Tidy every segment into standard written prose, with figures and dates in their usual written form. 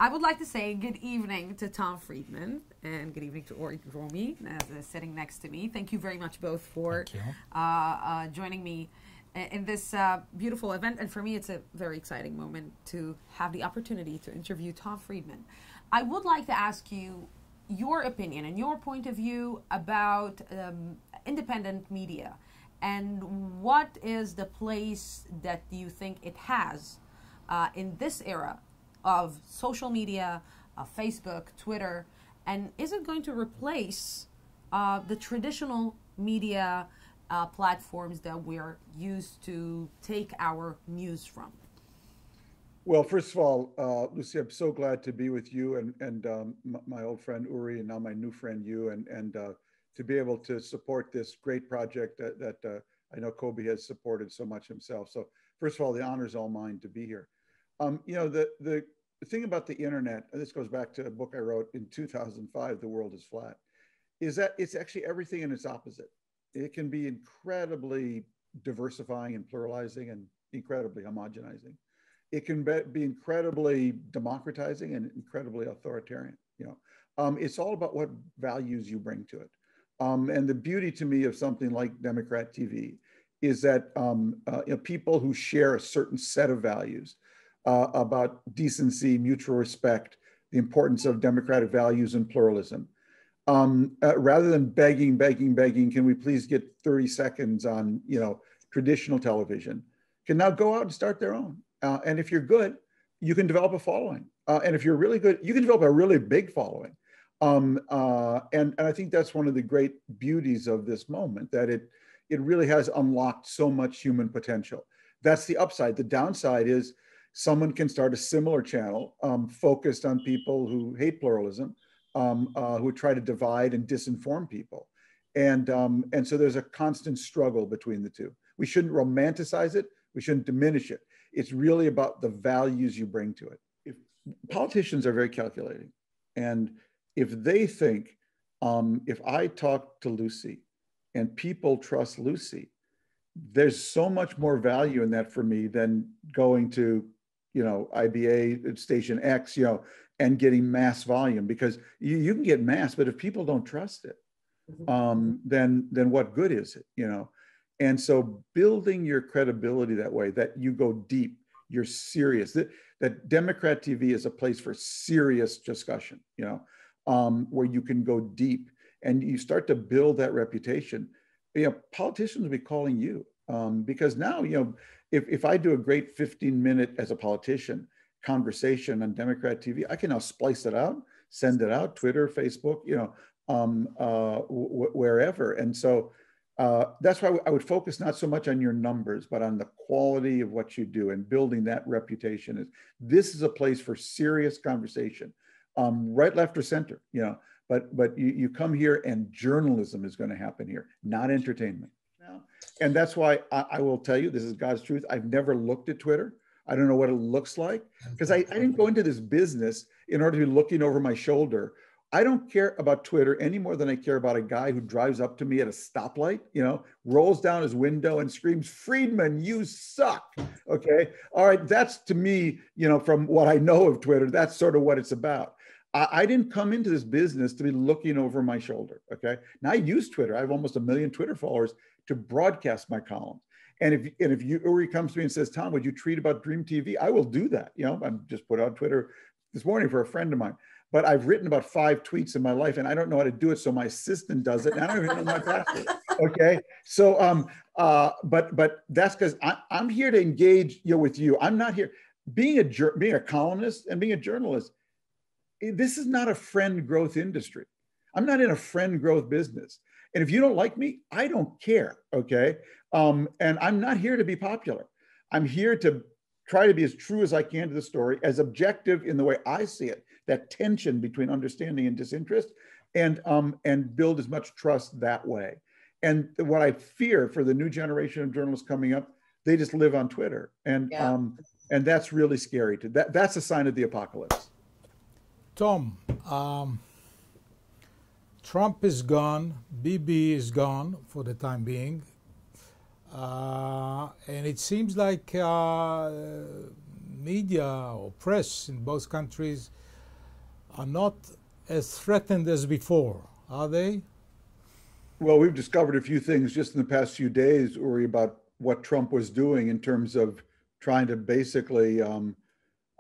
I would like to say good evening to Tom Friedman and good evening to Uri Dromi, sitting next to me. Thank you very much both for joining me in this beautiful event. And for me, it's a very exciting moment to have the opportunity to interview Tom Friedman. I would like to ask you your opinion and your point of view about independent media, and what is the place that you think it has in this era of social media, Facebook, Twitter, and is it going to replace the traditional media platforms that we're used to take our news from? Well, first of all, Lucy, I'm so glad to be with you and my old friend Uri, and now my new friend you, and to be able to support this great project that I know Kobe has supported so much himself. So first of all, the honor is all mine to be here. You know, the thing about the internet, and this goes back to a book I wrote in 2005, The World is Flat, is that it's actually everything and its opposite. It can be incredibly diversifying and pluralizing and incredibly homogenizing. It can be incredibly democratizing and incredibly authoritarian. You know, it's all about what values you bring to it. And the beauty to me of something like DemocraTV is that you know, people who share a certain set of values about decency, mutual respect, the importance of democratic values and pluralism, rather than begging, can we please get 30 seconds on, you know, traditional television, can now go out and start their own. And if you're good, you can develop a following. And if you're really good, you can develop a really big following. And I think that's one of the great beauties of this moment, that it really has unlocked so much human potential. That's the upside. The downside is someone can start a similar channel focused on people who hate pluralism, who try to divide and disinform people. And so there's a constant struggle between the two. We shouldn't romanticize it. We shouldn't diminish it. It's really about the values you bring to it. If politicians are very calculating, and if they think, if I talk to Lucy and people trust Lucy, there's so much more value in that for me than going to, you know, IBA station X, you know, and getting mass volume, because you can get mass, but if people don't trust it, then what good is it, you know? And so building your credibility that way, that you go deep, you're serious, that DemocraTV is a place for serious discussion, you know, where you can go deep and you start to build that reputation. You know, politicians will be calling you because now, you know, if I do a great 15-minute as a politician conversation on DemocraTV, I can now splice it out, send it out, Twitter, Facebook, you know, wherever. And so that's why I would focus not so much on your numbers, but on the quality of what you do and building that reputation. This is a place for serious conversation, right, left, or center, you know, but you come here and journalism is going to happen here, not entertainment. And that's why I will tell you, this is God's truth. I've never looked at Twitter. I don't know what it looks like, because I didn't go into this business in order to be looking over my shoulder. I don't care about Twitter any more than I care about a guy who drives up to me at a stoplight, you know, rolls down his window and screams, "Friedman, you suck." Okay. All right. That's, to me, you know, from what I know of Twitter, that's sort of what it's about. I didn't come into this business to be looking over my shoulder. Okay. Now I use Twitter. I have almost 1 million Twitter followers to broadcast my columns. And if Uri comes to me and says, "Tom, would you tweet about Dream TV?" I will do that. You know, I just put on Twitter this morning for a friend of mine. But I've written about 5 tweets in my life, and I don't know how to do it, so my assistant does it, and I don't even know my password. Okay, so but that's because I'm here to engage, you know, with you. I'm not here being a columnist and being a journalist. This is not a friend growth industry. I'm not in a friend growth business. And if you don't like me, I don't care. Okay, and I'm not here to be popular. I'm here to try to be as true as I can to the story, as objective in the way I see it, that tension between understanding and disinterest, and build as much trust that way. And what I fear for the new generation of journalists coming up, they just live on Twitter. And that's really scary. That's a sign of the apocalypse. Tom, Trump is gone, Bibi is gone for the time being. And it seems like media or press in both countries are not as threatened as before, are they? Well, we've discovered a few things just in the past few days, Uri, about what Trump was doing in terms of trying to basically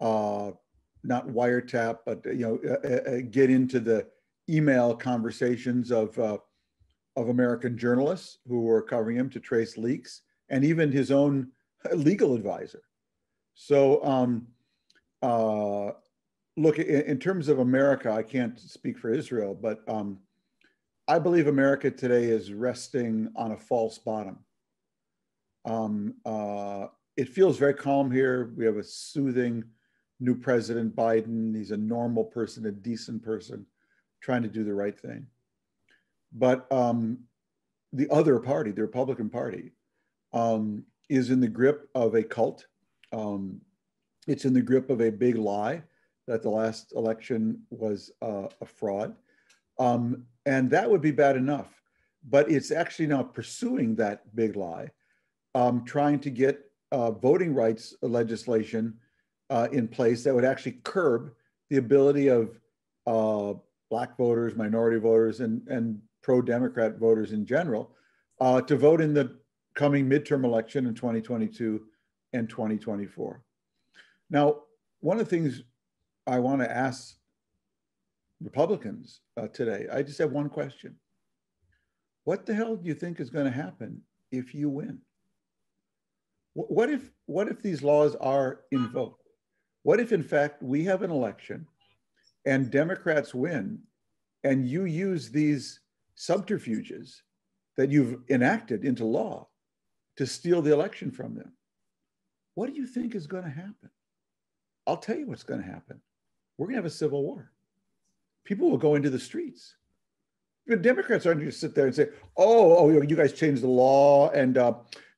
not wiretap, but get into the email conversations of American journalists who were covering him to trace leaks, and even his own legal advisor. So, look, in terms of America, I can't speak for Israel, but I believe America today is resting on a false bottom. It feels very calm here. We have a soothing new President Biden. He's a normal person, a decent person, trying to do the right thing. But the other party, the Republican Party, is in the grip of a cult. It's in the grip of a big lie that the last election was a fraud. And that would be bad enough. But it's actually now pursuing that big lie, trying to get voting rights legislation in place that would actually curb the ability of Black voters, minority voters, and pro-Democrat voters in general to vote in the coming midterm election in 2022 and 2024. Now, one of the things I want to ask Republicans today, I just have one question. What the hell do you think is going to happen if you win? What if these laws are invoked? What if, in fact, we have an election and Democrats win and you use these subterfuges that you've enacted into law to steal the election from them? What do you think is going to happen? I'll tell you what's going to happen. We're going to have a civil war. People will go into the streets. The Democrats aren't going to sit there and say, oh, you guys changed the law, and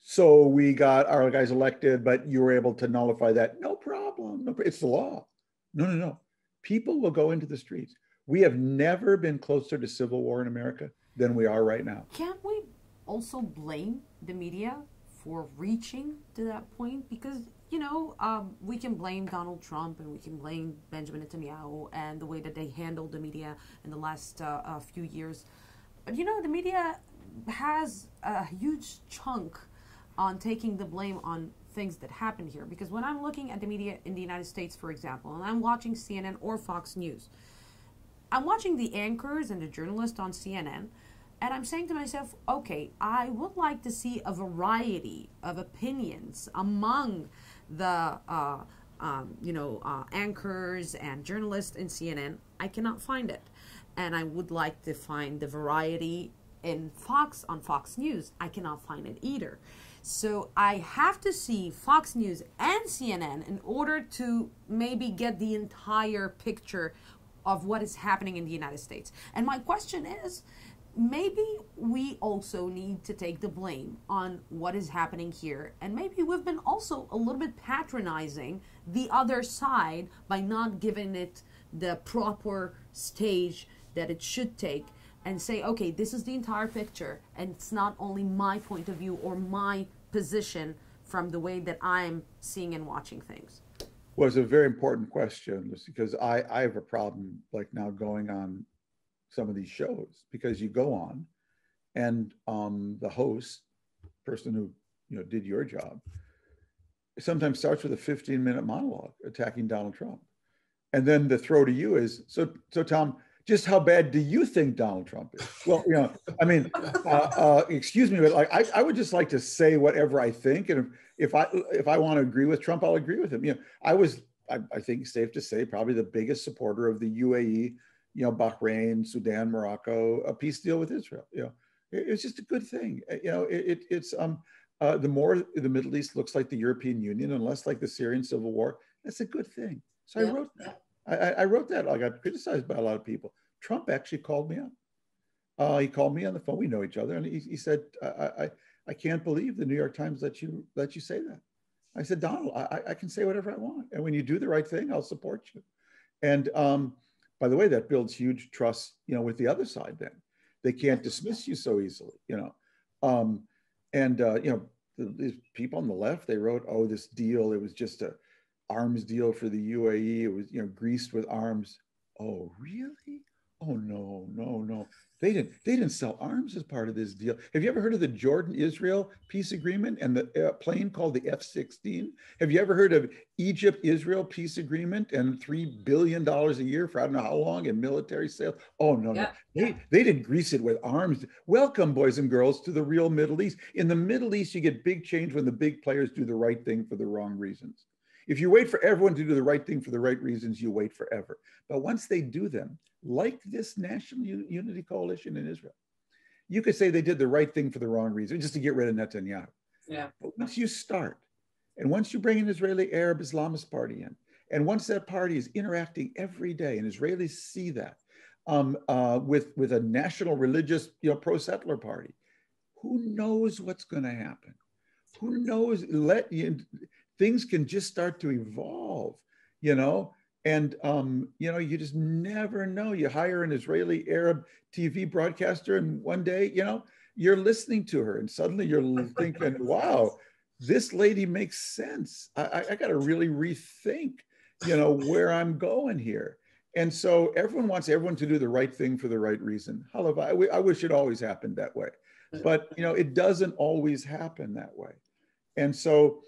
so we got our guys elected, but you were able to nullify that. No problem. No, it's the law. No. People will go into the streets. We have never been closer to civil war in America than we are right now. Can't we also blame the media for reaching to that point? Because, we can blame Donald Trump and we can blame Benjamin Netanyahu and the way that they handled the media in the last few years. But, the media has a huge chunk on taking the blame on things that happen here. Because when I'm looking at the media in the United States, for example, and I'm watching CNN or Fox News, I'm watching the anchors and the journalists on CNN, and I'm saying to myself, okay, I would like to see a variety of opinions among the anchors and journalists in CNN. I cannot find it. And I would like to find the variety on Fox News. I cannot find it either. So I have to see Fox News and CNN in order to maybe get the entire picture of what is happening in the United States. And my question is, maybe we also need to take the blame on what is happening here. And maybe we've been also a little bit patronizing the other side by not giving it the proper stage that it should take and say, okay, this is the entire picture. And it's not only my point of view or my position from the way that I'm seeing and watching things. Well, it's a very important question, Lucy, because I have a problem like now going on some of these shows, because you go on and the host, person who did your job, sometimes starts with a 15-minute monologue attacking Donald Trump. And then the throw to you is, so Tom, just how bad do you think Donald Trump is? Well, excuse me, but I would just like to say whatever I think. And if I want to agree with Trump, I'll agree with him. I think it's safe to say probably the biggest supporter of the UAE, Bahrain, Sudan, Morocco, a peace deal with Israel. It's just a good thing. It's the more the Middle East looks like the European Union and less like the Syrian civil war, that's a good thing. So I wrote that. I wrote that. I got criticized by a lot of people. Trump actually called me up. He called me on the phone. We know each other, and he said, "I can't believe the New York Times let you say that." I said, "Donald, I can say whatever I want, and when you do the right thing, I'll support you." And by the way, that builds huge trust, with the other side. Then they can't dismiss you so easily, these people on the left, they wrote, "Oh, this deal, it was just a arms deal for the UAE. It was, greased with arms." Oh, really? Oh, no, no, no. They didn't sell arms as part of this deal. Have you ever heard of the Jordan-Israel peace agreement and the plane called the F-16? Have you ever heard of Egypt-Israel peace agreement and $3 billion a year for I don't know how long in military sales? Oh, no, no. They didn't grease it with arms. Welcome, boys and girls, to the real Middle East. In the Middle East, you get big change when the big players do the right thing for the wrong reasons. If you wait for everyone to do the right thing for the right reasons, you wait forever. But once they do them, like this National Unity Coalition in Israel, you could say they did the right thing for the wrong reason, just to get rid of Netanyahu. Yeah. But once you start, and once you bring an Israeli Arab Islamist party in, and once that party is interacting every day, and Israelis see that with a national religious, pro-settler party, who knows what's going to happen? Who knows? Things can just start to evolve, and you just never know. You hire an Israeli Arab TV broadcaster, and one day, you're listening to her, and suddenly you're thinking, wow, this lady makes sense. I got to really rethink, where I'm going here. And so everyone wants everyone to do the right thing for the right reason. I wish it always happened that way, but it doesn't always happen that way. And so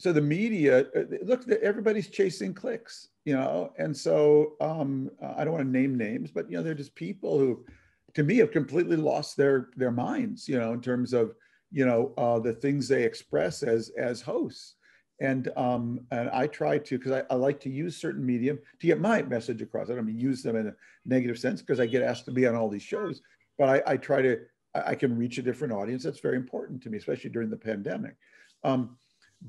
the media, look, everybody's chasing clicks, and so I don't want to name names, but they're just people who, to me, have completely lost their minds, in terms of the things they express as hosts. And I try to, because I like to use certain medium to get my message across. I don't mean use them in a negative sense, because I get asked to be on all these shows, but I try to, I can reach a different audience. That's very important to me, especially during the pandemic.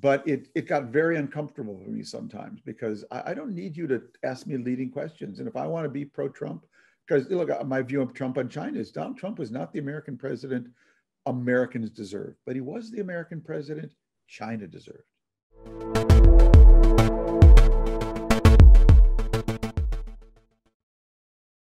But it got very uncomfortable for me sometimes, because I don't need you to ask me leading questions. And if I want to be pro-Trump, because look, my view of Trump on China is Donald Trump was not the American president Americans deserved, but he was the American president China deserved.